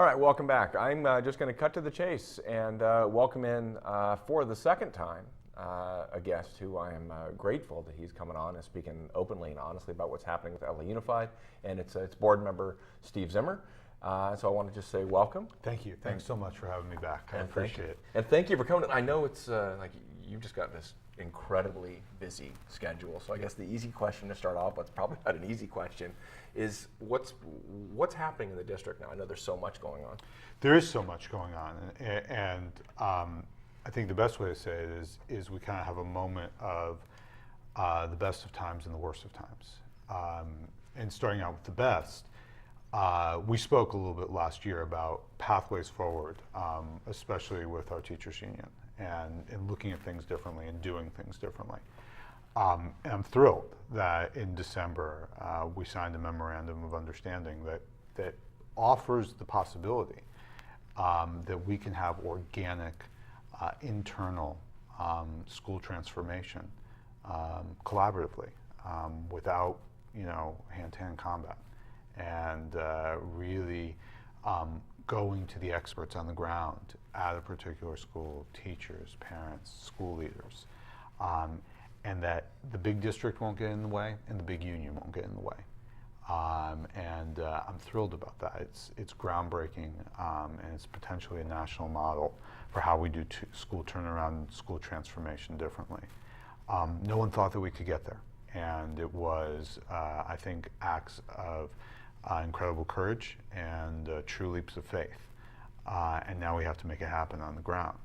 All right, welcome back. I'm just going to cut to the chase and welcome in for the second time a guest who I am grateful that he's coming on and speaking openly and honestly about what's happening with LA Unified, and it's board member Steve Zimmer. So I want to just say welcome. Thank you. Thanks so much for having me back. I appreciate it. And thank you for coming. I know it's like you've just got this incredibly busy schedule. So I guess the easy question to start off with, probably not an easy question, is what's happening in the district now? I know there's so much going on. There is so much going on, and I think the best way to say it is we kind of have a moment of the best of times and the worst of times. And starting out with the best, we spoke a little bit last year about pathways forward, especially with our teachers union, and looking at things differently and doing things differently. And I'm thrilled that in December we signed a memorandum of understanding that offers the possibility that we can have organic internal school transformation collaboratively without hand-to-hand combat, and really going to the experts on the ground at a particular school, teachers, parents, school leaders, and that the big district won't get in the way and the big union won't get in the way. And I'm thrilled about that. It's groundbreaking, and it's potentially a national model for how we do school turnaround and school transformation differently. No one thought that we could get there, and it was, I think, acts of incredible courage and true leaps of faith. And now we have to make it happen on the ground.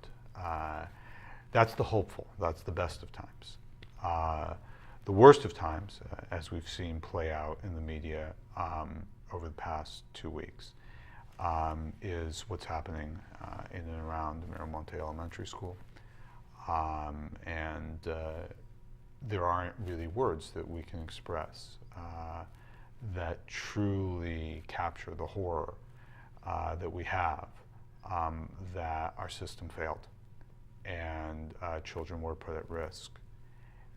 That's the hopeful. That's the best of times. The worst of times, as we've seen play out in the media over the past 2 weeks, is what's happening in and around Miramonte Elementary School. And there aren't really words that we can express that truly capture the horror that we have, that our system failed and children were put at risk.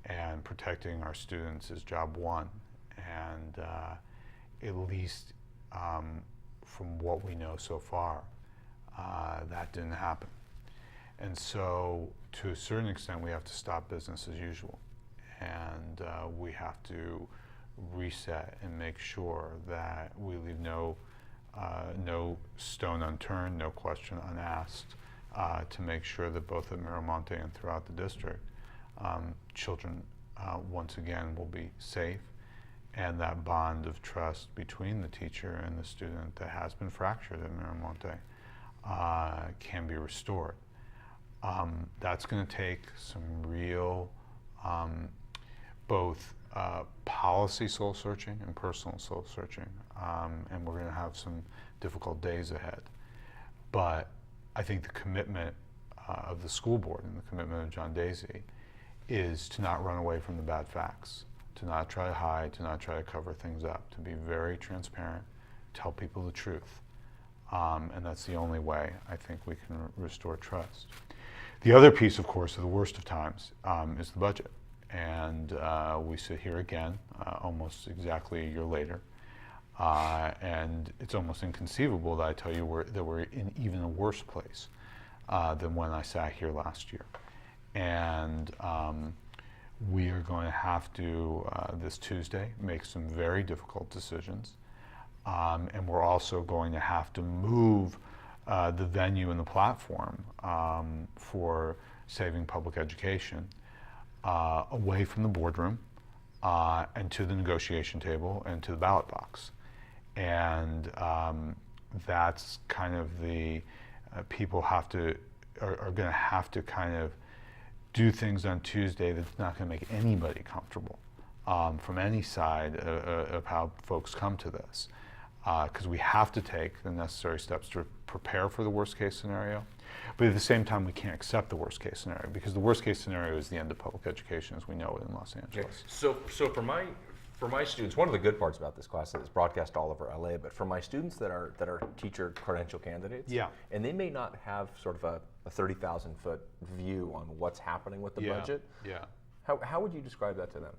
And protecting our students is job one, and at least from what we know so far, that didn't happen. And so to a certain extent we have to stop business as usual, and we have to reset and make sure that we leave no stone unturned, no question unasked, to make sure that both at Miramonte and throughout the district, children once again will be safe, and that bond of trust between the teacher and the student that has been fractured at Miramonte can be restored. That's going to take some real both policy soul searching and personal soul searching, and we're going to have some difficult days ahead. But I think the commitment of the school board and the commitment of John Daisy is to not run away from the bad facts, to not try to hide, to not try to cover things up, to be very transparent, tell people the truth. And that's the only way I think we can restore trust. The other piece, of course, of the worst of times is the budget. And we sit here again, almost exactly a year later, and it's almost inconceivable that I tell you that we're in even a worse place than when I sat here last year. And we are going to have to, this Tuesday, make some very difficult decisions. And we're also going to have to move the venue and the platform for saving public education away from the boardroom and to the negotiation table and to the ballot box. And that's kind of the, people are going to have to kind of do things on Tuesday that's not going to make anybody comfortable from any side of how folks come to this. Because we have to take the necessary steps to prepare for the worst case scenario. But at the same time, we can't accept the worst case scenario, because the worst case scenario is the end of public education as we know it in Los Angeles. Okay. So for my students, one of the good parts about this class is it's broadcast all over LA, but for my students that are teacher credential candidates, yeah, and they may not have sort of a 30,000 foot view on what's happening with the budget. Yeah. How would you describe that to them?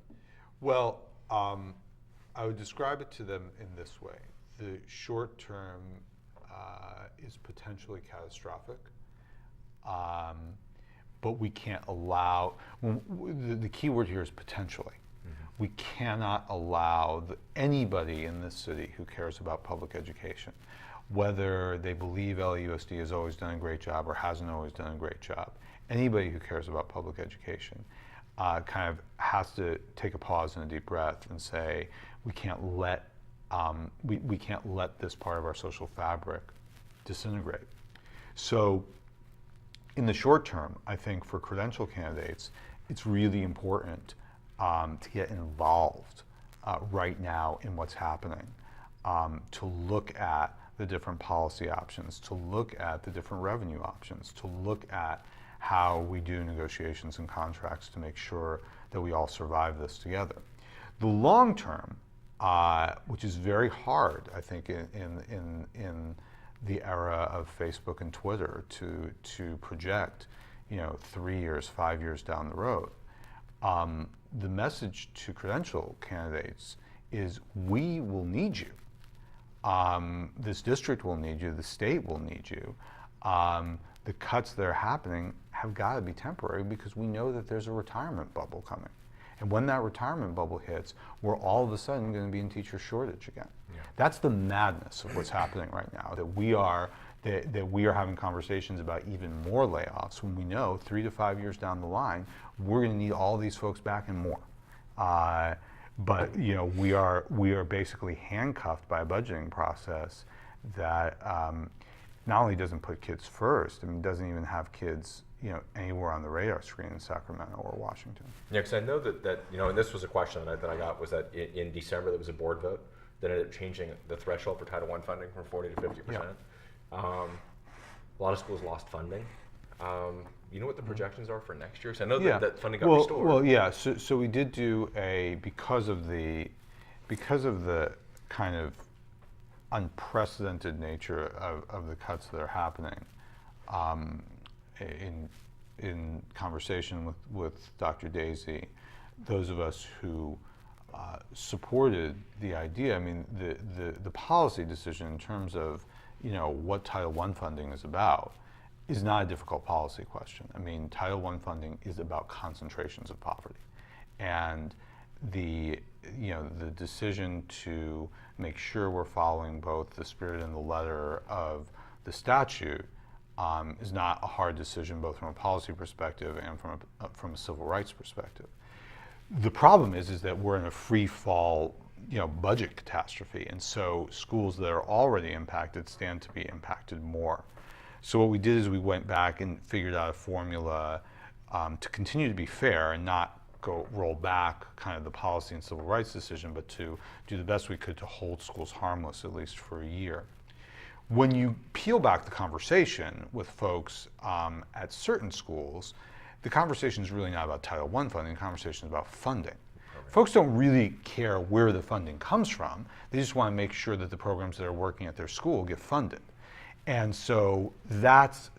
Well, I would describe it to them in this way. The short-term is potentially catastrophic. But we can't allow, the key word here is potentially. We cannot allow anybody in this city who cares about public education, whether they believe LAUSD has always done a great job or hasn't always done a great job, anybody who cares about public education kind of has to take a pause and a deep breath and say, we can't let we can't let this part of our social fabric disintegrate. So in the short term, I think for credential candidates, it's really important to get involved right now in what's happening, to look at the different policy options, to look at the different revenue options, to look at how we do negotiations and contracts to make sure that we all survive this together. The long term, which is very hard, I think, in the era of Facebook and Twitter to project, 3 years, 5 years down the road. The message to credential candidates is we will need you. This district will need you, the state will need you. The cuts that are happening have got to be temporary because we know that there's a retirement bubble coming. And when that retirement bubble hits, we're all of a sudden going to be in teacher shortage again. Yeah. That's the madness of what's happening right now, that we are having conversations about even more layoffs when we know 3 to 5 years down the line, we're going to need all these folks back and more. But we are basically handcuffed by a budgeting process that not only doesn't put kids first, doesn't even have kids anywhere on the radar screen in Sacramento or Washington. Yeah, because I know that and this was a question that I got, was that in December there was a board vote that ended up changing the threshold for Title I funding from 40 to 50%. Yeah. A lot of schools lost funding. You know what the projections are for next year? Because I know that funding got restored. Well, yeah. So we did do because of the kind of unprecedented nature of the cuts that are happening. In conversation with Dr. Daisy, those of us who supported the idea, the policy decision in terms of what Title I funding is about is not a difficult policy question. Title I funding is about concentrations of poverty, and the decision to make sure we're following both the spirit and the letter of the statute is not a hard decision, both from a policy perspective and from a civil rights perspective. The problem is that we're in a free fall, budget catastrophe, and so schools that are already impacted stand to be impacted more. So what we did is we went back and figured out a formula to continue to be fair and not roll back kind of the policy and civil rights decision, but to do the best we could to hold schools harmless at least for a year. When you peel back the conversation with folks at certain schools, the conversation is really not about Title I funding, the conversation is about funding. Okay. Folks don't really care where the funding comes from, they just want to make sure that the programs that are working at their school get funded. And so that's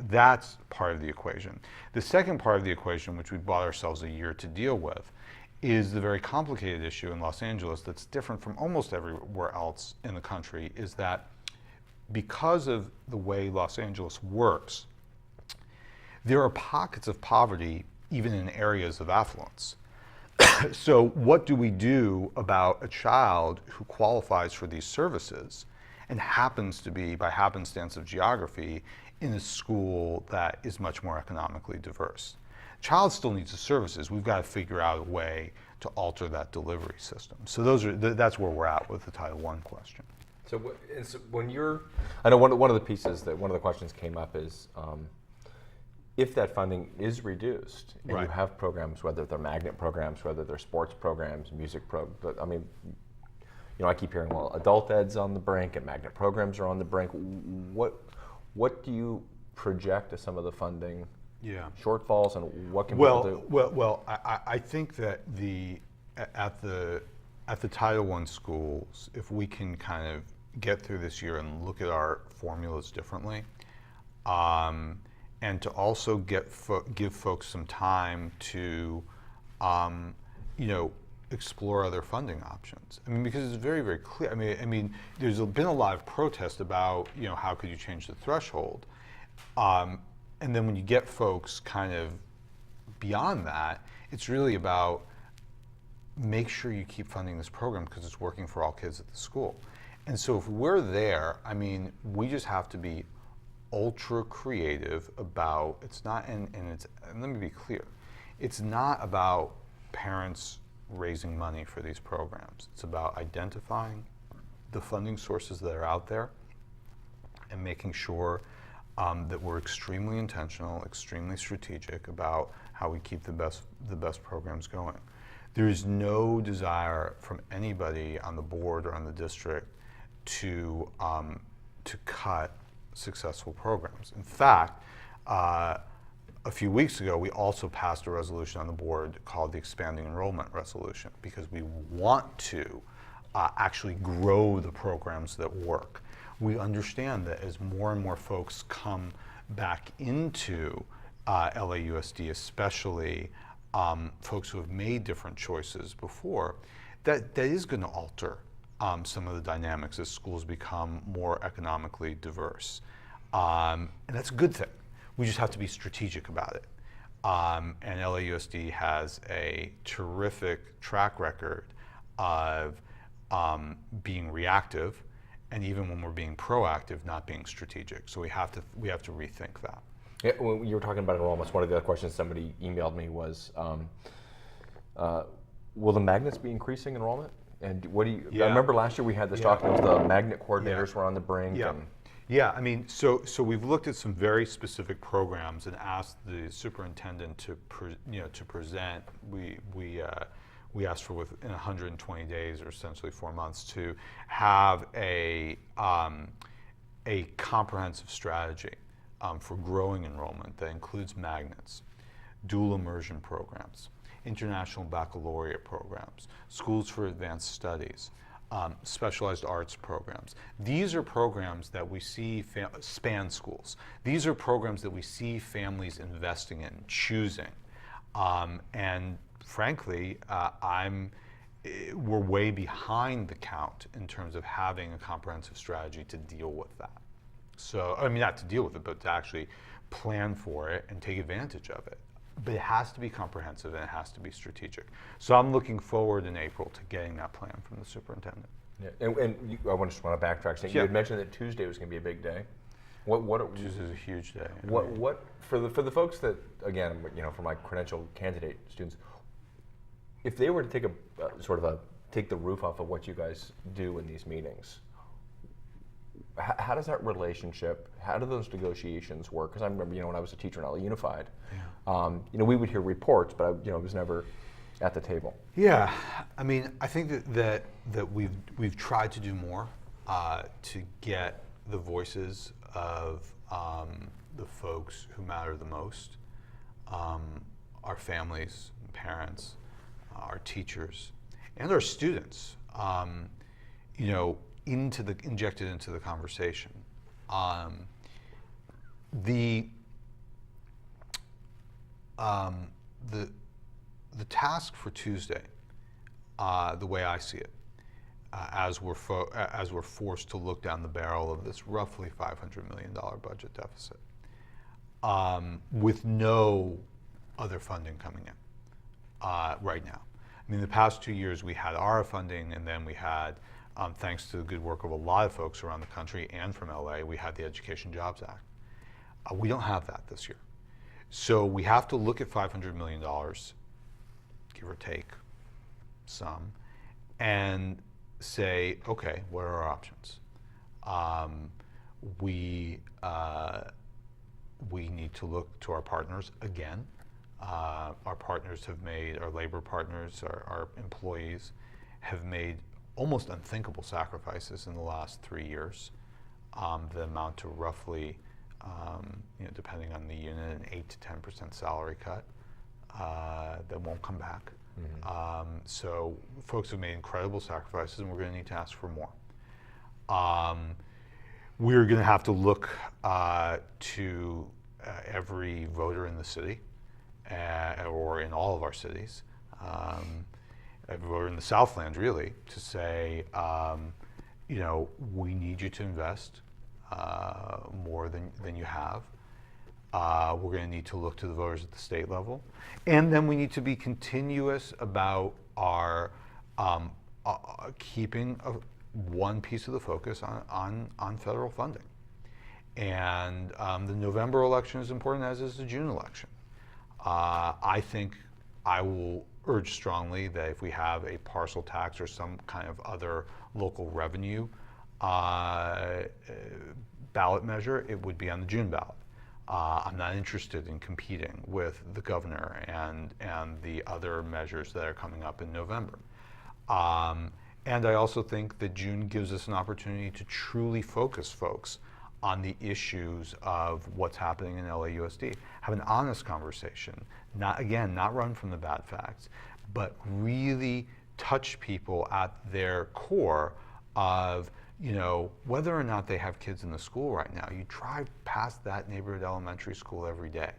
part of the equation. The second part of the equation, which we bought ourselves a year to deal with, is the very complicated issue in Los Angeles that's different from almost everywhere else in the country, is that because of the way Los Angeles works, there are pockets of poverty even in areas of affluence. So what do we do about a child who qualifies for these services and happens to be, by happenstance of geography, in a school that is much more economically diverse? Child still needs the services. We've got to figure out a way to alter that delivery system. So that's where we're at with the Title I question. So when I know one of the pieces that one of the questions came up is, if that funding is reduced, and right. You have programs, whether they're magnet programs, whether they're sports programs, music programs, but I keep hearing, well, adult ed's on the brink and magnet programs are on the brink. What do you project as some of the funding shortfalls, and what can people do? Well, I think that at the Title I schools, if we can kind of get through this year and look at our formulas differently, and to also give folks some time to, explore other funding options. I mean, because it's very, very clear. I mean, there's been a lot of protest about, how could you change the threshold? And then when you get folks kind of beyond that, it's really about make sure you keep funding this program because it's working for all kids at the school. And so if we're there, I mean, we just have to be ultra creative about, it's not, and let me be clear, it's not about parents raising money for these programs. It's about identifying the funding sources that are out there and making sure that we're extremely intentional, extremely strategic about how we keep the best programs going. There is no desire from anybody on the board or on the district to cut successful programs. In fact, a few weeks ago, we also passed a resolution on the board called the Expanding Enrollment Resolution because we want to actually grow the programs that work. We understand that as more and more folks come back into LAUSD, especially folks who have made different choices before, that is going to alter some of the dynamics as schools become more economically diverse. And that's a good thing. We just have to be strategic about it. And LAUSD has a terrific track record of being reactive, and even when we're being proactive, not being strategic. So we have to rethink that. Yeah, when you were talking about enrollments, one of the other questions somebody emailed me was, will the magnets be increasing enrollment? And what do you? Yeah. I remember last year we had this talk. It was the magnet coordinators were on the brink. Yeah. And Yeah, I mean, so we've looked at some very specific programs and asked the superintendent to present. We asked for within 120 days, or essentially 4 months, to have a comprehensive strategy for growing enrollment that includes magnets, dual immersion programs, international baccalaureate programs, schools for advanced studies, specialized arts programs. These are programs that we see span schools. These are programs that we see families investing in, choosing. And frankly, we're way behind the count in terms of having a comprehensive strategy to deal with that. So, I mean, not to deal with it, but to actually plan for it and take advantage of it. But it has to be comprehensive and it has to be strategic. So I'm looking forward in April to getting that plan from the superintendent. Yeah. And I just want to backtrack. So you had mentioned that Tuesday was going to be a big day. Tuesday is a huge day. What for the folks that, again, for my credentialed candidate students, if they were to take take the roof off of what you guys do in these meetings, how does that relationship, how do those negotiations work? Because I remember, when I was a teacher in LA Unified, we would hear reports, but I was never at the table. Yeah, I mean, I think that we've tried to do more to get the voices of the folks who matter the most, our families, parents, our teachers, and our students. Injected into the conversation. The task for Tuesday, the way I see it, as we're forced to look down the barrel of this roughly $500 million budget deficit, with no other funding coming in right now. I mean, the past 2 years we had ARA funding, and then we had, thanks to the good work of a lot of folks around the country and from LA, we had the Education Jobs Act. We don't have that this year. So we have to look at $500 million, give or take some, and say, okay, what are our options? We need to look to our partners again. Our partners have made, our labor partners, our employees have made almost unthinkable sacrifices in the last 3 years that amount to roughly, depending on the unit, an 8 to 10% salary cut that won't come back. Mm-hmm. So folks have made incredible sacrifices, and we're going to need to ask for more. We're going to have to look to every voter in the city, or in all of our cities, every voter in the Southland really, to say, we need you to invest more than you have. We're going to need to look to the voters at the state level. And then we need to be continuous about our keeping one piece of the focus on federal funding. And the November election is important, as is the June election. I think I will urge strongly that if we have a parcel tax or some kind of other local revenue ballot measure, it would be on the June ballot. I'm not interested in competing with the governor and the other measures that are coming up in November. And I also think that June gives us an opportunity to truly focus folks on the issues of what's happening in LAUSD. Have an honest conversation, not run from the bad facts, but really touch people at their core of, whether or not they have kids in the school right now. You drive past that neighborhood elementary school every day.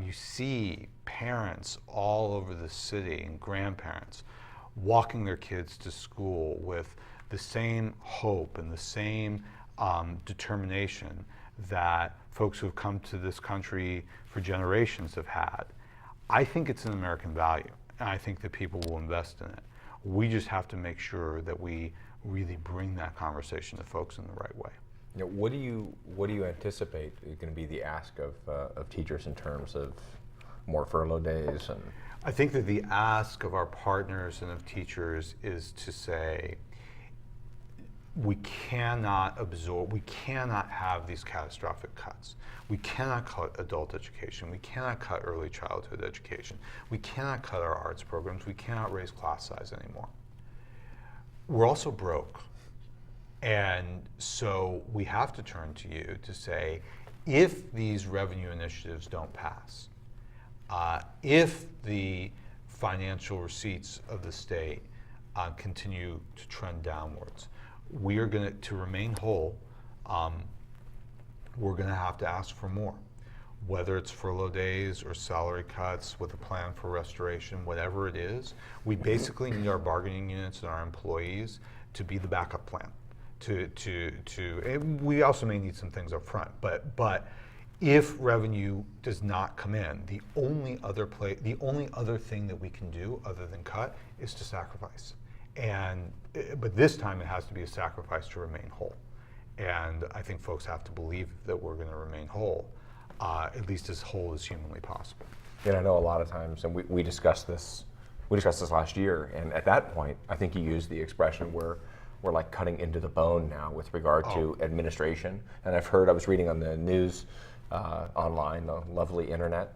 You see parents all over the city and grandparents walking their kids to school with the same hope and the same determination that folks who have come to this country for generations have had. I think it's an American value, and I think that people will invest in it. We just have to make sure that we really bring that conversation to folks in the right way. What do you anticipate is going to be the ask of teachers in terms of more furlough days? And I think that the ask of our partners and of teachers is to say, we cannot have these catastrophic cuts. We cannot cut adult education. We cannot cut early childhood education. We cannot cut our arts programs. We cannot raise class size anymore. We're also broke. And so we have to turn to you to say, if these revenue initiatives don't pass, if the financial receipts of the state continue to trend downwards, we are going to remain whole, we're going to have to ask for more. Whether it's furlough days or salary cuts with a plan for restoration, whatever it is, we basically need our bargaining units and our employees to be the backup plan. And we also may need some things up front, but if revenue does not come in, the only other thing that we can do other than cut is to sacrifice. But this time it has to be a sacrifice to remain whole. And I think folks have to believe that we're going to remain whole, at least as whole as humanly possible. And I know a lot of times, and we discussed this last year, and at that point, I think you used the expression we're like cutting into the bone now with regard to administration. And I was reading on the news online, the lovely internet,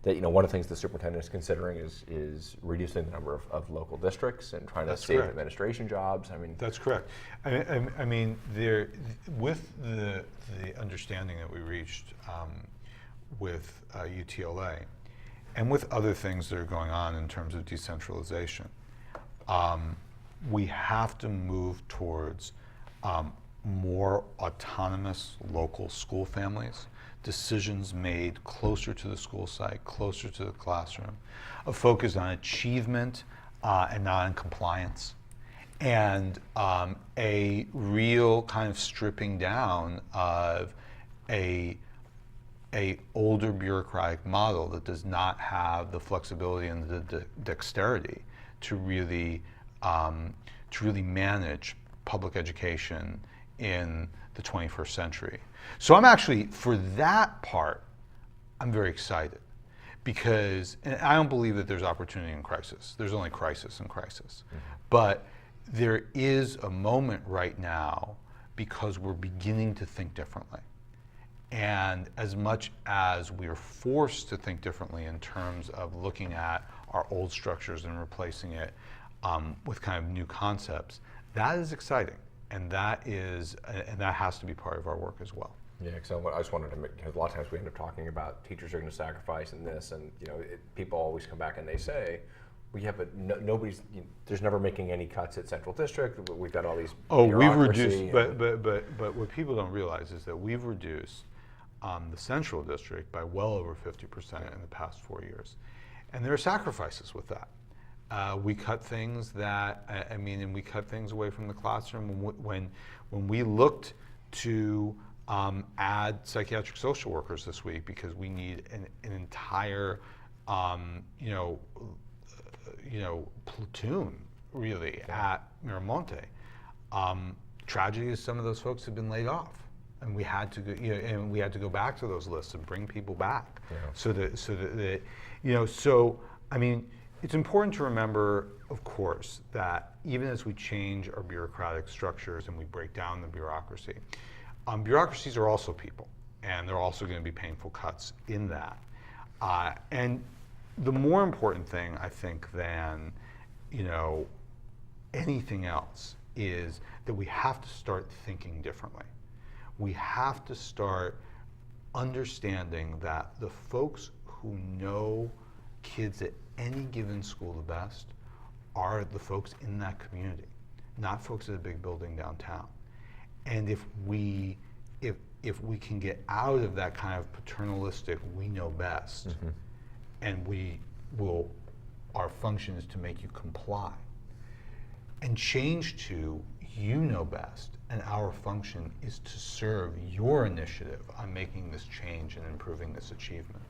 that one of the things the superintendent is considering is reducing the number of local districts and trying to save administration jobs. I mean, that's correct. I mean, with the understanding that we reached with UTLA, and with other things that are going on in terms of decentralization, we have to move towards more autonomous local school families, decisions made closer to the school site, closer to the classroom, a focus on achievement and not on compliance, and a real kind of stripping down of a older bureaucratic model that does not have the flexibility and the dexterity to really manage public education in the 21st century. So I'm actually, for that part, I'm very excited, because and I don't believe that there's opportunity in crisis. There's only crisis in crisis. Mm-hmm. But there is a moment right now because we're beginning to think differently. And as much as we're forced to think differently in terms of looking at our old structures and replacing it with kind of new concepts, that is exciting. And that has to be part of our work as well. Yeah, because I just wanted to make, because a lot of times we end up talking about teachers are going to sacrifice in this, and people always come back and they say, well, yeah, but there's never making any cuts at Central District. We've got all these. We've reduced, but what people don't realize is that we've reduced the Central District by well over 50% in the past 4 years, and there are sacrifices with that. we cut things that, and we cut things away from the classroom when we looked to add psychiatric social workers this week because we need an entire, platoon really at Miramonte. Tragedy is some of those folks have been laid off, and we had to go, and we had to go back to those lists and bring people back. Yeah. So I mean, it's important to remember, of course, that even as we change our bureaucratic structures and we break down the bureaucracy, bureaucracies are also people, and there are also going to be painful cuts in that. And the more important thing, I think, than anything else is that we have to start thinking differently. We have to start understanding that the folks who know kids at any given school the best are the folks in that community, not folks at a big building downtown. And if we can get out of that kind of paternalistic we know best, mm-hmm. and our function is to make you comply, and change to you know best, and our function is to serve your initiative on making this change and improving this achievement.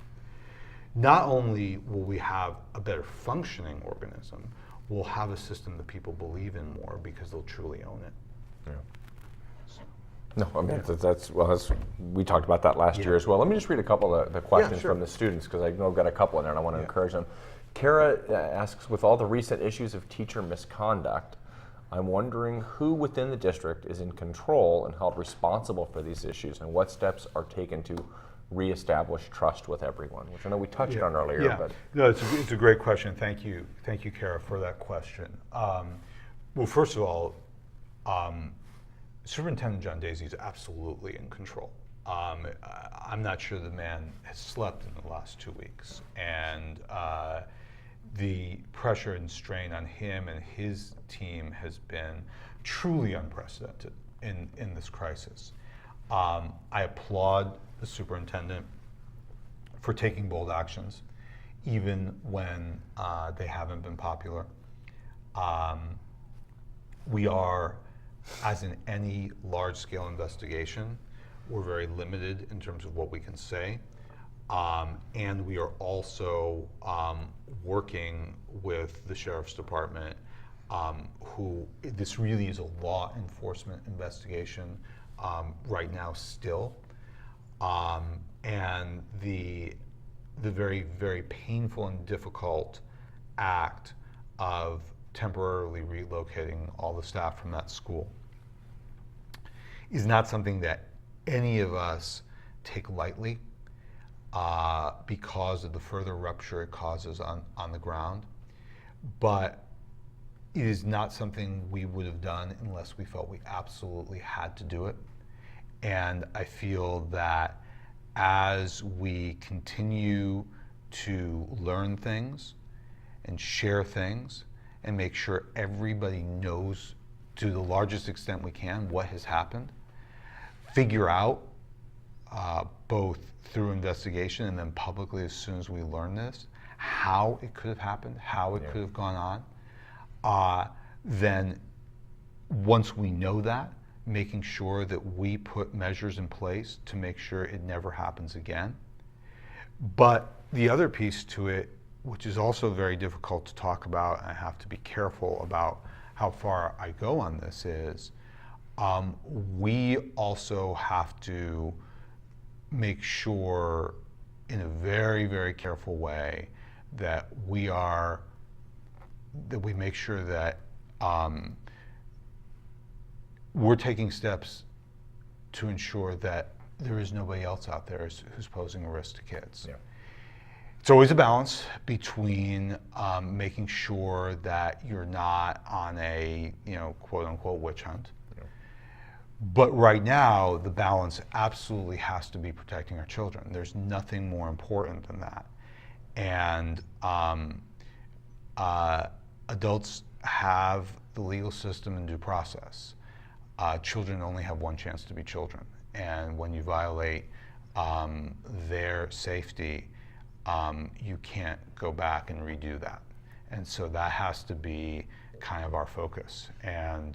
Not only will we have a better functioning organism, we'll have a system that people believe in more because they'll truly own it. Yeah. No, I mean, we talked about that last year as well. Let me just read a couple of the questions from the students, because I know I've got a couple in there and I want to encourage them. Kara asks, with all the recent issues of teacher misconduct, I'm wondering who within the district is in control and held responsible for these issues, and what steps are taken to reestablish trust with everyone, which I know we touched on earlier. Yeah. But no, it's a great question. Thank you, Kara, for that question. Well, first of all, Superintendent John Daisy is absolutely in control. I'm not sure the man has slept in the last 2 weeks, and the pressure and strain on him and his team has been truly unprecedented in this crisis. I applaud the superintendent for taking bold actions, even when they haven't been popular. We are, as in any large-scale investigation, we're very limited in terms of what we can say. And we are also working with the Sheriff's Department, who this really is a law enforcement investigation right now still. And the very, very painful and difficult act of temporarily relocating all the staff from that school is not something that any of us take lightly, because of the further rupture it causes on the ground. But it is not something we would have done unless we felt we absolutely had to do it. And I feel that as we continue to learn things and share things and make sure everybody knows to the largest extent we can what has happened, figure out both through investigation and then publicly as soon as we learn this, how it could have happened, how it could have gone on, then once we know that, making sure that we put measures in place to make sure it never happens again. But the other piece to it, which is also very difficult to talk about, and I have to be careful about how far I go on this, is we also have to make sure in a very, very careful way that we make sure that we're taking steps to ensure that there is nobody else out there who's posing a risk to kids. Yeah. It's always a balance between making sure that you're not on a quote unquote witch hunt. Yeah. But right now, the balance absolutely has to be protecting our children. There's nothing more important than that. And adults have the legal system and due process. Children only have one chance to be children. And when you violate their safety, you can't go back and redo that. And so that has to be kind of our focus. And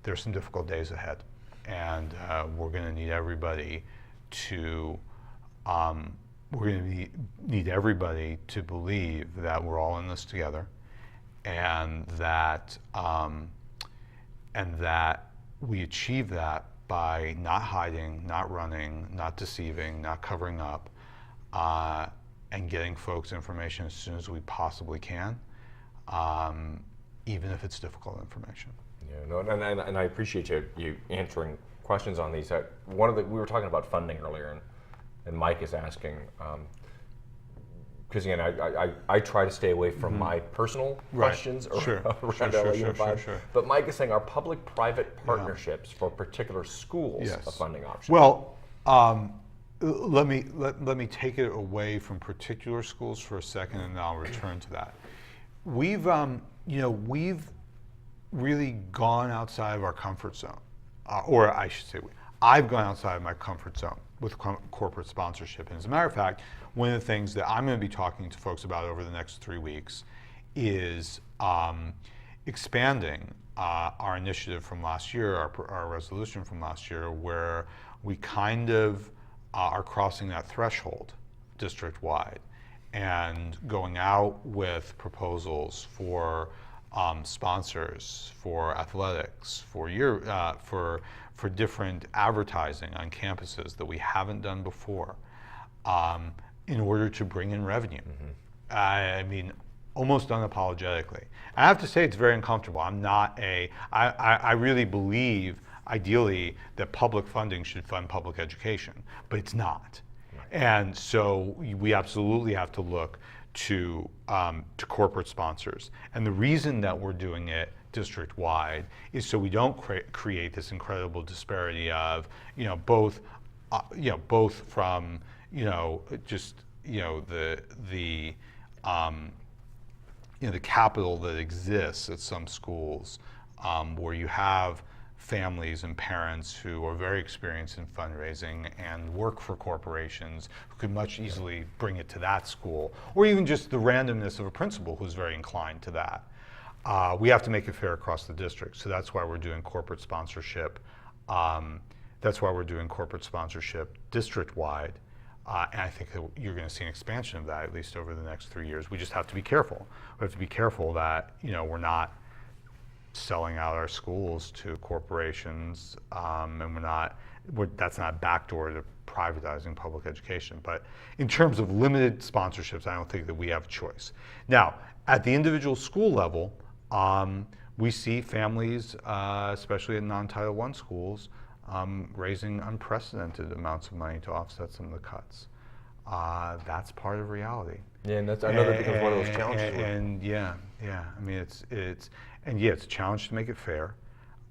there's some difficult days ahead. And we're going to need everybody to need everybody to believe that we're all in this together, and that we achieve that by not hiding, not running, not deceiving, not covering up, and getting folks information as soon as we possibly can, even if it's difficult information. Yeah, no, and I appreciate you answering questions on these. We were talking about funding earlier, and Mike is asking, because again, I try to stay away from my personal questions around LA Unified. But Mike is saying, are public-private partnerships for particular schools a funding option? Well, let me take it away from particular schools for a second, and then I'll return to that. We've really gone outside of our comfort zone, or I should say, I've gone outside of my comfort zone with corporate sponsorship. And as a matter of fact, one of the things that I'm going to be talking to folks about over the next 3 weeks is expanding our initiative from last year, our resolution from last year, where we kind of are crossing that threshold district-wide and going out with proposals for sponsors, for athletics, for different advertising on campuses that we haven't done before, in order to bring in revenue. I mean, almost unapologetically. I have to say it's very uncomfortable. I really believe, ideally, that public funding should fund public education, but it's not. And so we absolutely have to look to corporate sponsors. And the reason that we're doing it district-wide is so we don't create this incredible disparity of, both from, just, the capital that exists at some schools, where you have families and parents who are very experienced in fundraising and work for corporations who could much easily bring it to that school, or even just the randomness of a principal who's very inclined to that. We have to make it fair across the district, so that's why we're doing corporate sponsorship. That's why we're doing corporate sponsorship district-wide, and I think that you're going to see an expansion of that at least over the next 3 years. We just have to be careful. We have to be careful that we're not selling out our schools to corporations, and that's not a backdoor to privatizing public education. But in terms of limited sponsorships, I don't think that we have a choice. Now, at the individual school level, we see families, especially in non-Title I schools, raising unprecedented amounts of money to offset some of the cuts. That's part of reality. Yeah, and I know that becomes one of those challenges. And yeah. I mean, it's a challenge to make it fair.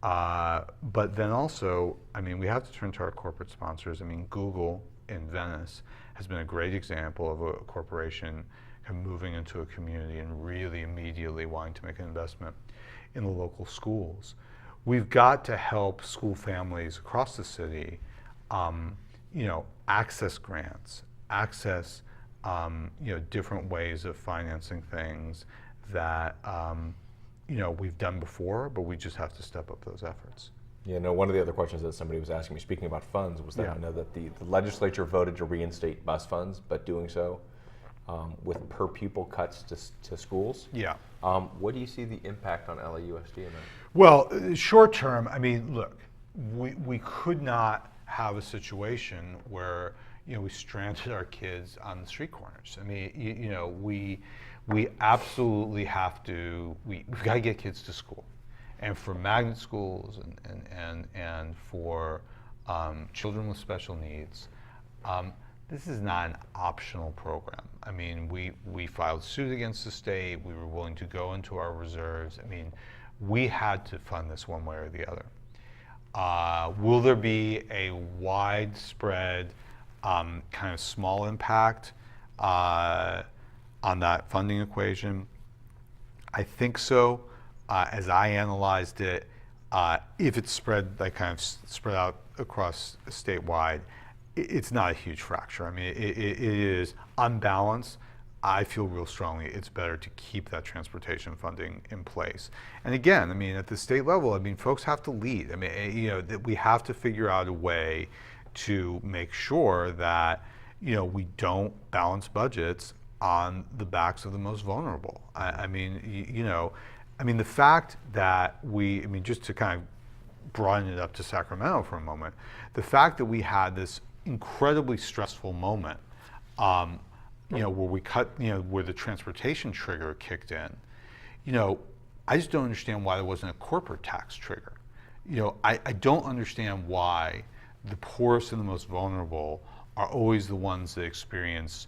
But then also, I mean, we have to turn to our corporate sponsors. I mean, Google in Venice has been a great example of a corporation kind of moving into a community and really immediately wanting to make an investment in the local schools. We've got to help school families across the city, access grants, access, different ways of financing things that, we've done before, but we just have to step up those efforts. Yeah, no, one of the other questions that somebody was asking me, speaking about funds, was that I know that the legislature voted to reinstate bus funds, but doing so with per pupil cuts to schools. Yeah. What do you see the impact on LAUSD in that? Well, short term, I mean, look, we could not have a situation where we stranded our kids on the street corners. I mean, we absolutely have to. We've got to get kids to school, and for magnet schools and for children with special needs, this is not an optional program. I mean, we filed suit against the state. We were willing to go into our reserves. I mean, we had to fund this one way or the other. Will there be a widespread kind of small impact on that funding equation? I think so. As I analyzed it, if it's spread out across statewide, it's not a huge fracture. I mean, it is unbalanced, I feel real strongly it's better to keep that transportation funding in place. And again, I mean, at the state level, I mean, folks have to lead. I mean, that we have to figure out a way to make sure that, we don't balance budgets on the backs of the most vulnerable. I mean, the fact that just to kind of broaden it up to Sacramento for a moment, the fact that we had this incredibly stressful moment, where we cut, where the transportation trigger kicked in, I just don't understand why there wasn't a corporate tax trigger. I don't understand why the poorest and the most vulnerable are always the ones that experience,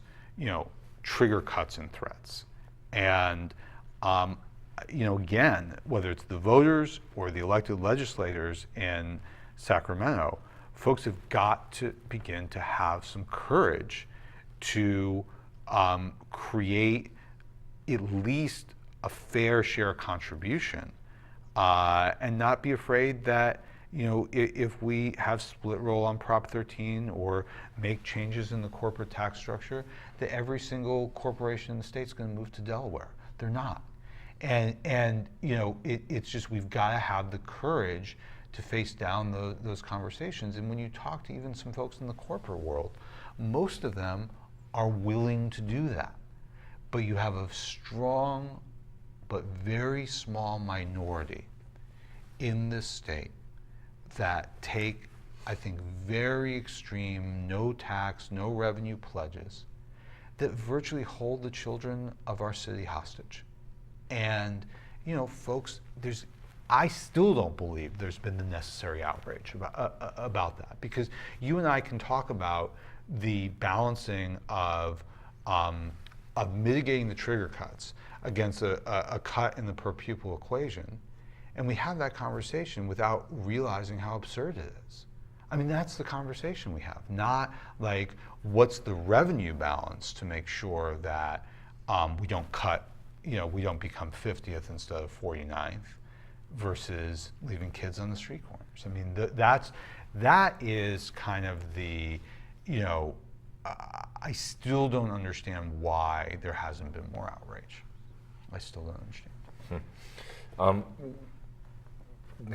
trigger cuts and threats. And, again, whether it's the voters or the elected legislators in Sacramento, folks have got to begin to have some courage to create at least a fair share contribution, and not be afraid that, if we have split roll on Prop 13 or make changes in the corporate tax structure, that every single corporation in the state is going to move to Delaware. They're not. And it's just, we've got to have the courage to face down those conversations. And when you talk to even some folks in the corporate world, most of them are willing to do that. But you have a strong but very small minority in this state that take, I think, very extreme, no tax, no revenue pledges that virtually hold the children of our city hostage. And, folks, I still don't believe there's been the necessary outrage about that, because you and I can talk about the balancing of mitigating the trigger cuts against a cut in the per pupil equation, and we have that conversation without realizing how absurd it is. I mean, that's the conversation we have, not like what's the revenue balance to make sure that we don't cut, we don't become 50th instead of 49th, versus leaving kids on the street corners. I mean, that is kind of the, I still don't understand why there hasn't been more outrage. I still don't understand.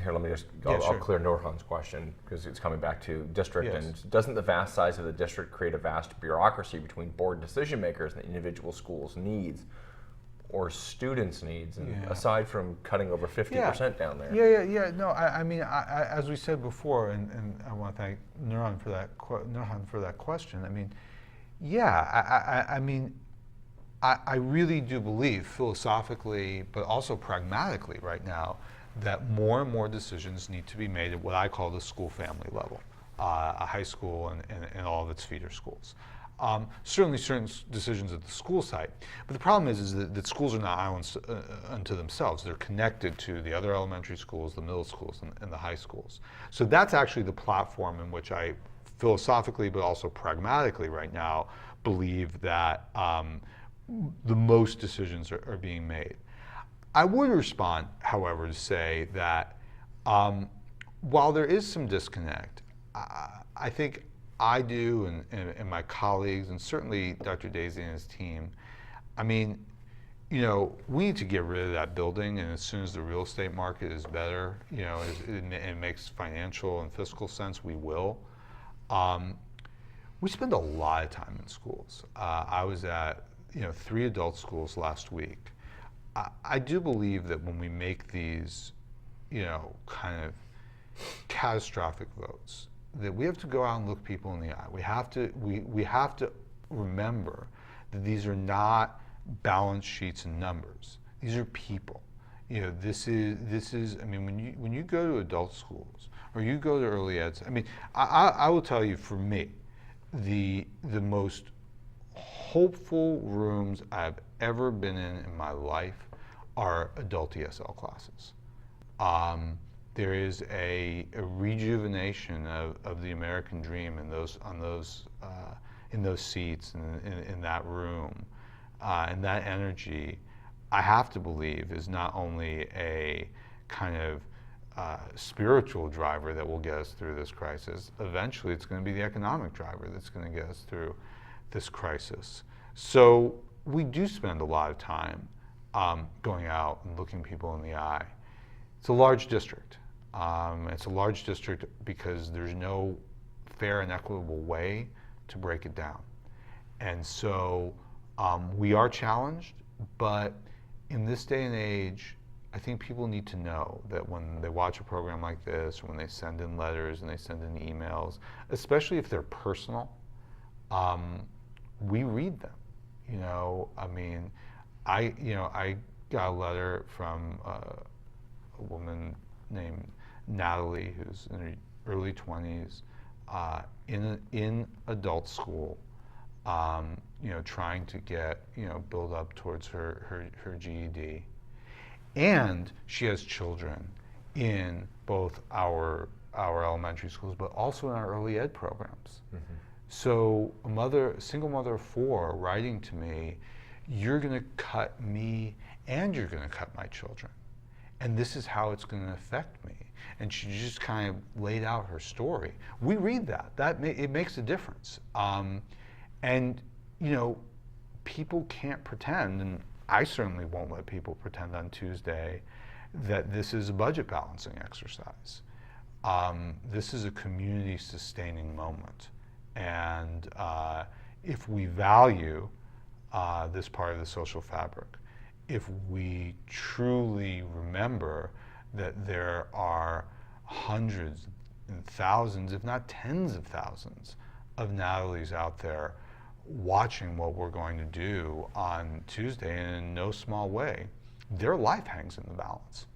Here, let me just, Yeah, I'll sure. clear Norhan's question, because it's coming back to district. Yes. And doesn't the vast size of the district create a vast bureaucracy between board decision makers and the individual schools' needs or students' needs, and aside from cutting over 50% down there? Yeah. No, I mean, as we said before, and I want to thank Nurhan for that question. I mean, I really do believe philosophically, but also pragmatically right now, that more and more decisions need to be made at what I call the school family level, a high school and all of its feeder schools. Certainly certain decisions at the school site, but the problem is that schools are not islands unto themselves. They're connected to the other elementary schools, the middle schools, and the high schools. So that's actually the platform in which I philosophically, but also pragmatically right now, believe that the most decisions are being made. I would respond, however, to say that while there is some disconnect, I think I do, and my colleagues, and certainly Dr. Daisy and his team, I mean, we need to get rid of that building, and as soon as the real estate market is better, and it makes financial and fiscal sense, we will. We spend a lot of time in schools. I was at 3 adult schools last week. I do believe that when we make these, kind of catastrophic votes, that we have to go out and look people in the eye. We have to remember that these are not balance sheets and numbers. These are people. This is. I mean, when you go to adult schools or you go to early eds, I mean, I will tell you, for me, the most hopeful rooms I've ever been in my life are adult ESL classes. There is a rejuvenation of the American dream in those seats and in that room, and that energy, I have to believe, is not only a kind of spiritual driver that will get us through this crisis. Eventually, it's going to be the economic driver that's going to get us through this crisis. So we do spend a lot of time going out and looking people in the eye. It's a large district. It's a large district because there's no fair and equitable way to break it down. And so we are challenged, but in this day and age, I think people need to know that when they watch a program like this, or when they send in letters and they send in emails, especially if they're personal, we read them. You know, I mean, I got a letter from a woman named Natalie, who's in her early 20s, in adult school, you know, trying to get, you know, build up towards her GED. And she has children in both our elementary schools, but also in our early ed programs. Mm-hmm. So a single mother of 4 writing to me, you're going to cut me and you're going to cut my children. And this is how it's going to affect me. And she just kind of laid out her story. We read that. It makes a difference. And, you know, people can't pretend, and I certainly won't let people pretend on Tuesday, that this is a budget balancing exercise. This is a community sustaining moment. And if we value this part of the social fabric, if we truly remember that there are hundreds and thousands, if not tens of thousands, of Natalies out there watching what we're going to do on Tuesday, and in no small way, their life hangs in the balance.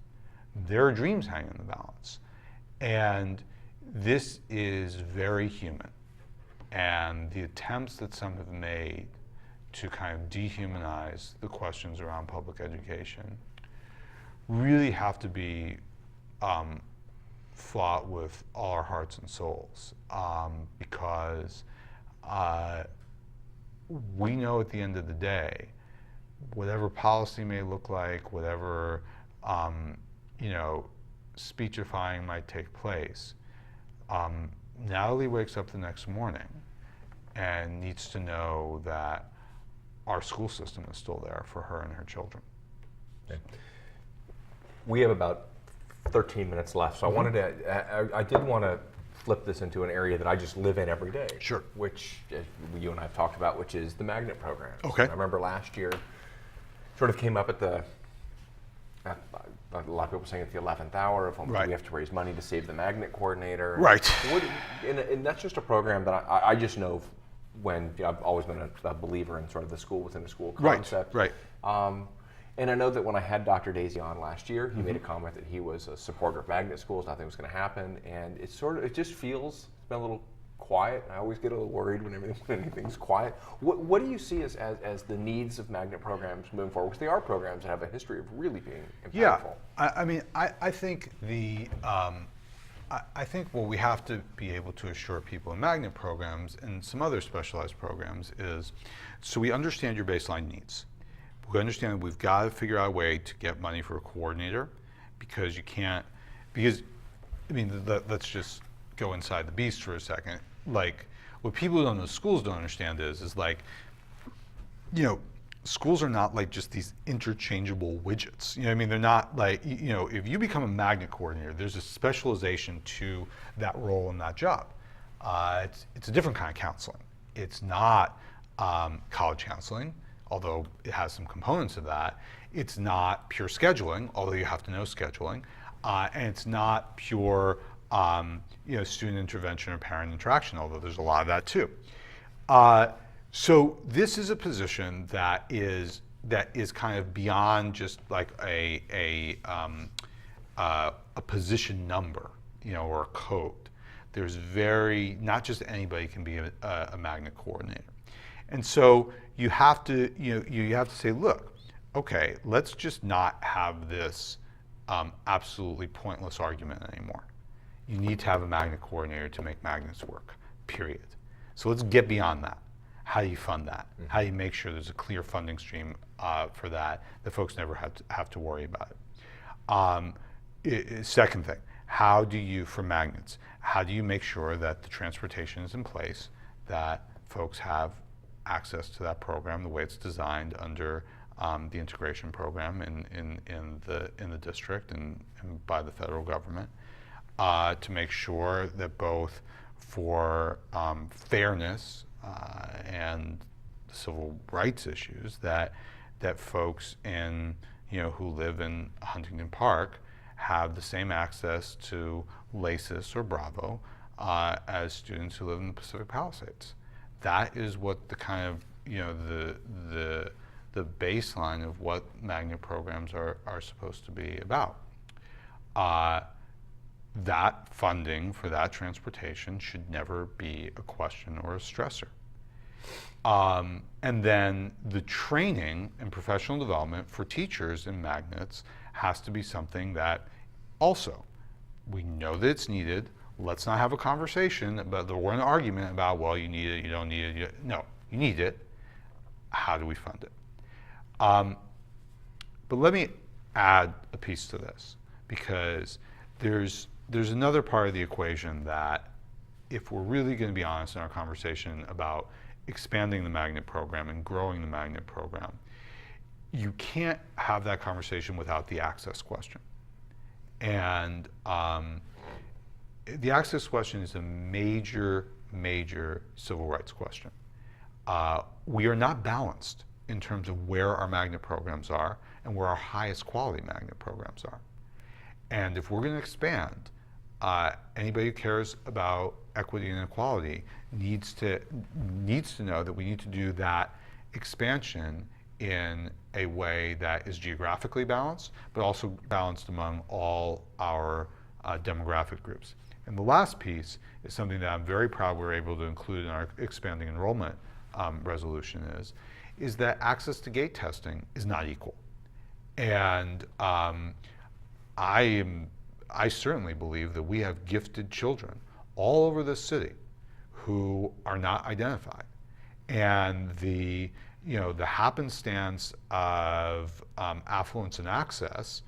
Their dreams hang in the balance. And this is very human. And the attempts that some have made to kind of dehumanize the questions around public education really have to be fought with all our hearts and souls, because we know at the end of the day, whatever policy may look like, whatever you know, speechifying might take place, Natalie wakes up the next morning and needs to know that our school system is still there for her and her children. Okay. We have about 13 minutes left, so I did want to flip this into an area that I just live in every day. Sure. Which you and I have talked about, which is the magnet program. Okay. I remember last year, sort of came up at a lot of people saying at the 11th hour of right. We have to raise money to save the magnet coordinator. Right. And that's just a program that I just know when I've always been a believer in sort of the school within a school concept. Right. And I know that when I had Dr. Daisy on last year, he made a comment that he was a supporter of magnet schools, nothing was going to happen, and it just feels, it's been a little quiet. I always get a little worried when anything's quiet. What do you see as the needs of magnet programs moving forward? Because they are programs that have a history of really being impactful. Yeah, I mean, I think I think what we have to be able to assure people in magnet programs and some other specialized programs is, so we understand your baseline needs. We understand that we've got to figure out a way to get money for a coordinator, because I mean, let's just go inside the beast for a second. Like, what people who don't know schools don't understand is like, you know, schools are not like just these interchangeable widgets. You know what I mean? They're not like, you know, if you become a magnet coordinator, there's a specialization to that role and that job. It's a different kind of counseling. It's not college counseling, although it has some components of that. It's not pure scheduling, although you have to know scheduling. And it's not pure you know, student intervention or parent interaction, although there's a lot of that too. So this is a position that is kind of beyond just like a position number, you know, or a code. There's not just anybody can be a magnet coordinator. And so you have to, you have to say, look, okay, let's just not have this absolutely pointless argument anymore. You need to have a magnet coordinator to make magnets work, period. So let's get beyond that. How do you fund that? Mm-hmm. How do you make sure there's a clear funding stream for that folks never have to worry about it? Second thing, how do you, for magnets, how do you make sure that the transportation is in place, that folks have access to that program the way it's designed under the integration program in the district and by the federal government, to make sure that both for fairness and civil rights issues that folks who live in Huntington Park have the same access to LACIS or Bravo as students who live in the Pacific Palisades. That is what the kind of the baseline of what magnet programs are supposed to be about. That funding for that transportation should never be a question or a stressor. And then the training and professional development for teachers in magnets has to be something that also, we know that it's needed. Let's not have a conversation about an argument about, well, you need it, you don't need it. No, you need it. How do we fund it? But let me add a piece to this, because there's another part of the equation that, if we're really going to be honest in our conversation about expanding the magnet program and growing the magnet program, you can't have that conversation without the access question. And the access question is a major, major civil rights question. We are not balanced in terms of where our magnet programs are and where our highest quality magnet programs are. And if we're going to expand, anybody who cares about equity and equality needs to know that we need to do that expansion in a way that is geographically balanced, but also balanced among all our demographic groups. And the last piece is something that I'm very proud we're able to include in our expanding enrollment resolution is that access to gate testing is not equal. And I certainly believe that we have gifted children all over this city who are not identified. And the happenstance of affluence and access,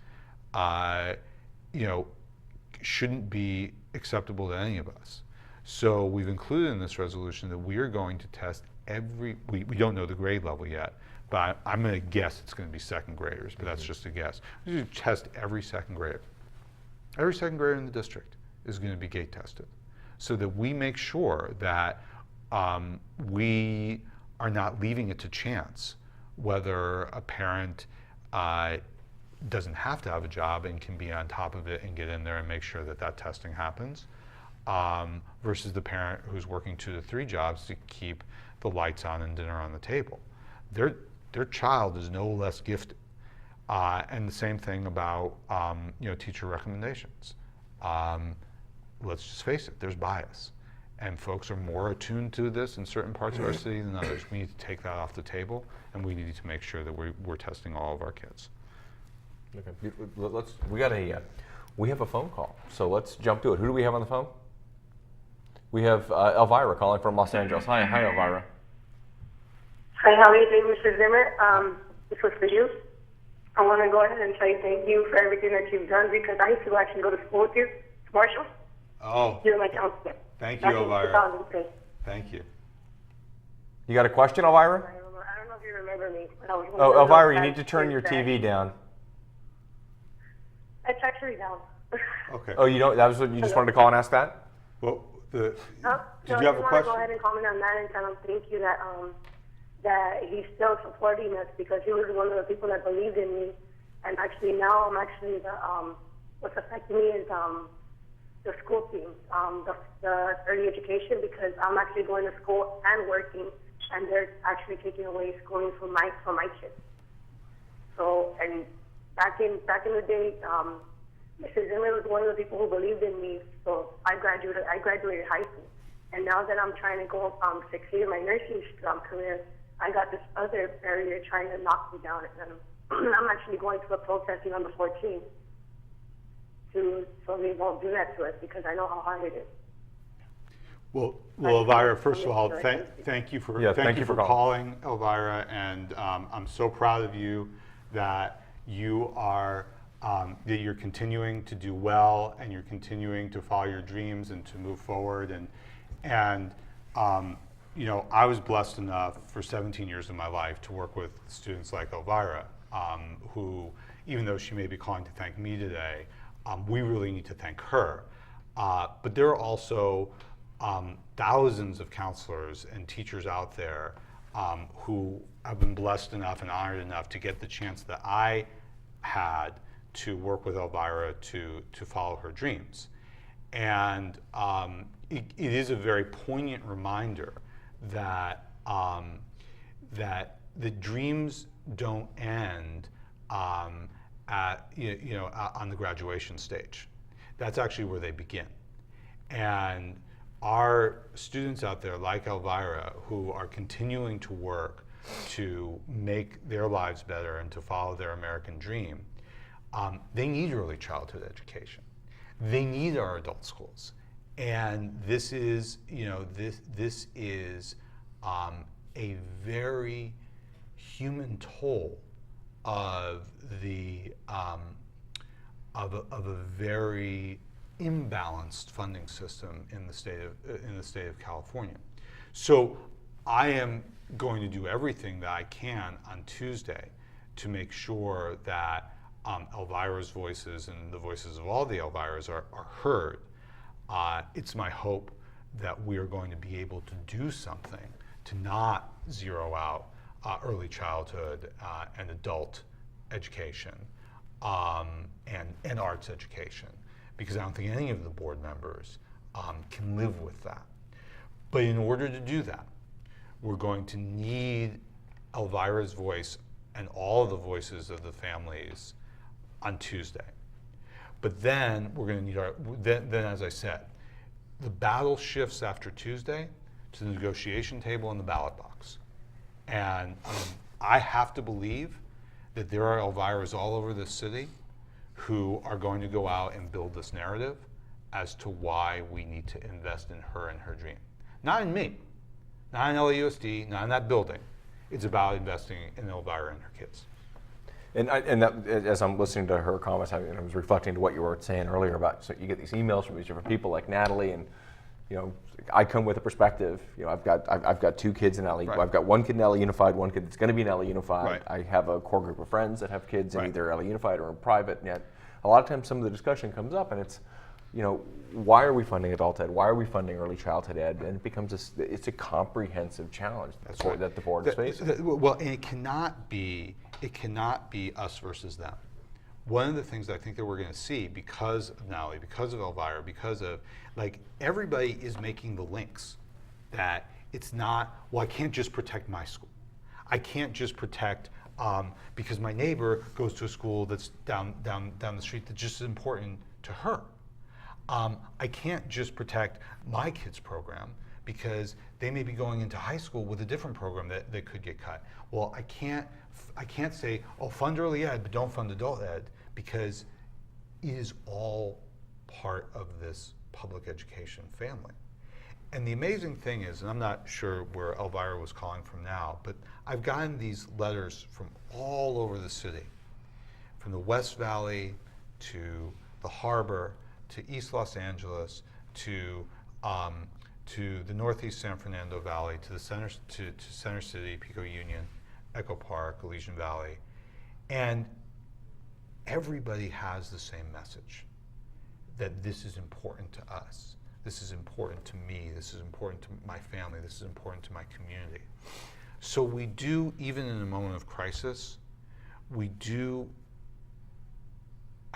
shouldn't be acceptable to any of us. So we've included in this resolution that we are going to test we don't know the grade level yet, but I'm going to guess it's going to be second graders, but that's just a guess. We're going to test every second grader. Every second grader in the district is going to be gate tested, so that we make sure that we are not leaving it to chance whether a parent doesn't have to have a job and can be on top of it and get in there and make sure that testing happens, versus the parent who's working 2 to 3 jobs to keep the lights on and dinner on the table. Their child is no less gifted. And the same thing about teacher recommendations. Let's just face it, there's bias. And folks are more attuned to this in certain parts of our city than others. We need to take that off the table, and we need to make sure that we're testing all of our kids. Okay. We have a phone call, so let's jump to it. Who do we have on the phone? We have Elvira calling from Los Angeles. Hi, Elvira. Hi, how are you doing, Mr. Zimmer? This was for you. I want to go ahead and say thank you for everything that you've done, because I used to actually go to school with you, Marshall. Oh. You're my counselor. Thank you, Elvira. Thank you. You got a question, Elvira? I don't know if you remember me. But I was Elvira, you need to turn your TV down. It's actually down. Okay. Oh, you don't? That was what you just wanted to call and ask that? Well, did you you have a question? I just want to go ahead and comment on that and tell him thank you that he's still supporting us, because he was one of the people that believed in me. And actually now I'm actually what's affecting me is the school team, the early education, because I'm actually going to school and working, and they're actually taking away schooling from my kids. So, and back in the day, Mr. Zimmer was one of the people who believed in me. So I graduated high school, and now that I'm trying to go succeed in my nursing career, I got this other barrier trying to knock me down, and I'm actually going to a protesting on the 14th so they won't do that to us, because I know how hard it is. Well, Elvira, first of all, thank you for calling, Elvira, and I'm so proud of you that you are that you're continuing to do well, and you're continuing to follow your dreams and to move forward, and I was blessed enough for 17 years of my life to work with students like Elvira, who, even though she may be calling to thank me today, we really need to thank her. But there are also thousands of counselors and teachers out there who have been blessed enough and honored enough to get the chance that I had to work with Elvira to follow her dreams. And it is a very poignant reminder that that the dreams don't end on the graduation stage. That's actually where they begin. And our students out there, like Elvira, who are continuing to work to make their lives better and to follow their American dream, they need early childhood education. They need our adult schools. And this is, this is a very human toll of a very imbalanced funding system in the state of California. So I am going to do everything that I can on Tuesday to make sure that Elvira's voices and the voices of all the Elviras are heard. It's my hope that we are going to be able to do something to not zero out early childhood and adult education and arts education, because I don't think any of the board members can live with that. But in order to do that, we're going to need Elvira's voice and all of the voices of the families on Tuesday. But then we're going to need then as I said, the battle shifts after Tuesday to the negotiation table and the ballot box. And I have to believe that there are Elviras all over this city who are going to go out and build this narrative as to why we need to invest in her and her dream. Not in me, not in LAUSD, not in that building. It's about investing in Elvira and her kids. And that, as I'm listening to her comments, I was reflecting to what you were saying earlier about, so you get these emails from these different people like Natalie, and I come with a perspective. I've got two kids in LA. Right. I've got one kid in LA Unified, one kid that's going to be in LA Unified. Right. I have a core group of friends that have kids in Right. either LA Unified or in private. And yet, a lot of times, some of the discussion comes up, and it's, why are we funding adult ed? Why are we funding early childhood ed? And it becomes it's a comprehensive challenge that the board is facing. Well, and it cannot be us versus them. One of the things that I think that we're going to see because of Natalie, because of Elvira, because of everybody is making the links that it's not, well, I can't just protect my school. I can't just protect because my neighbor goes to a school that's down the street that's just as important to her. I can't just protect my kids' program because they may be going into high school with a different program that could get cut. Well, I can't say, oh, fund early ed, but don't fund adult ed, because it is all part of this public education family. And the amazing thing is, and I'm not sure where Elvira was calling from now, but I've gotten these letters from all over the city, from the West Valley to the Harbor to East Los Angeles to the Northeast San Fernando Valley to the Center City, Pico Union, Echo Park, Elysian Valley, and everybody has the same message, that this is important to us. This is important to me. This is important to my family. This is important to my community. So we do, even in a moment of crisis, I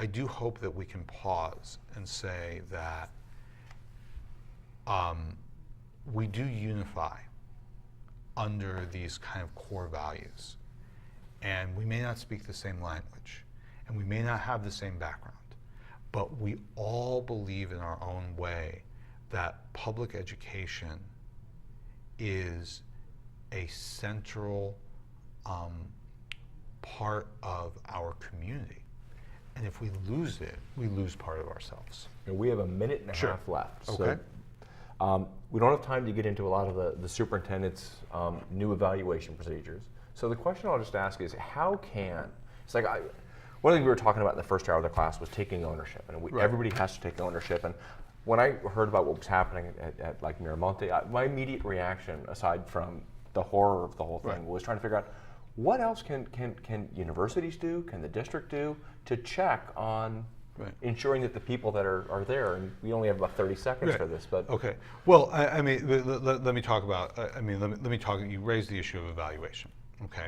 do hope that we can pause and say that we do unify under these kind of core values. And we may not speak the same language, and we may not have the same background, but we all believe in our own way that public education is a central part of our community. And if we lose it, we lose part of ourselves. And we have a minute and a Sure. half left. Okay. So, we don't have time to get into a lot of the superintendent's new evaluation procedures. So the question I'll just ask is, how can, one thing we were talking about in the first hour of the class was taking ownership. And Right. everybody has to take ownership. And when I heard about what was happening at like Miramonte, my immediate reaction, aside from the horror of the whole thing, was trying to figure out what else can universities do, can the district do to check on ensuring that the people that are there, and we only have about 30 seconds for this, but. Okay, well, I mean, let me talk about, let me talk, you raised the issue of evaluation, okay?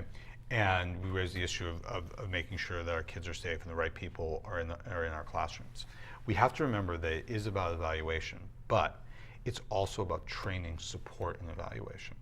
And we raised the issue of making sure that our kids are safe and the right people are in our classrooms. We have to remember that it is about evaluation, but it's also about training, support, and evaluation.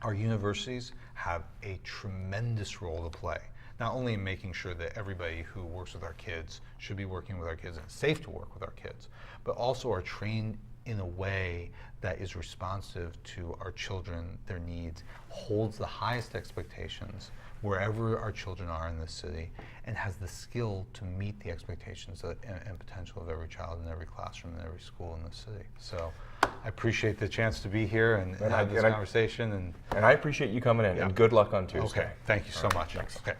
Our universities have a tremendous role to play, not only in making sure that everybody who works with our kids should be working with our kids and it's safe to work with our kids, but also are trained in a way that is responsive to our children, their needs, holds the highest expectations wherever our children are in this city, and has the skill to meet the expectations and potential of every child in every classroom in every school in the city. So I appreciate the chance to be here and have this conversation. And I appreciate you coming in, and good luck on Tuesday. Okay, thank you so much. Thanks. Okay.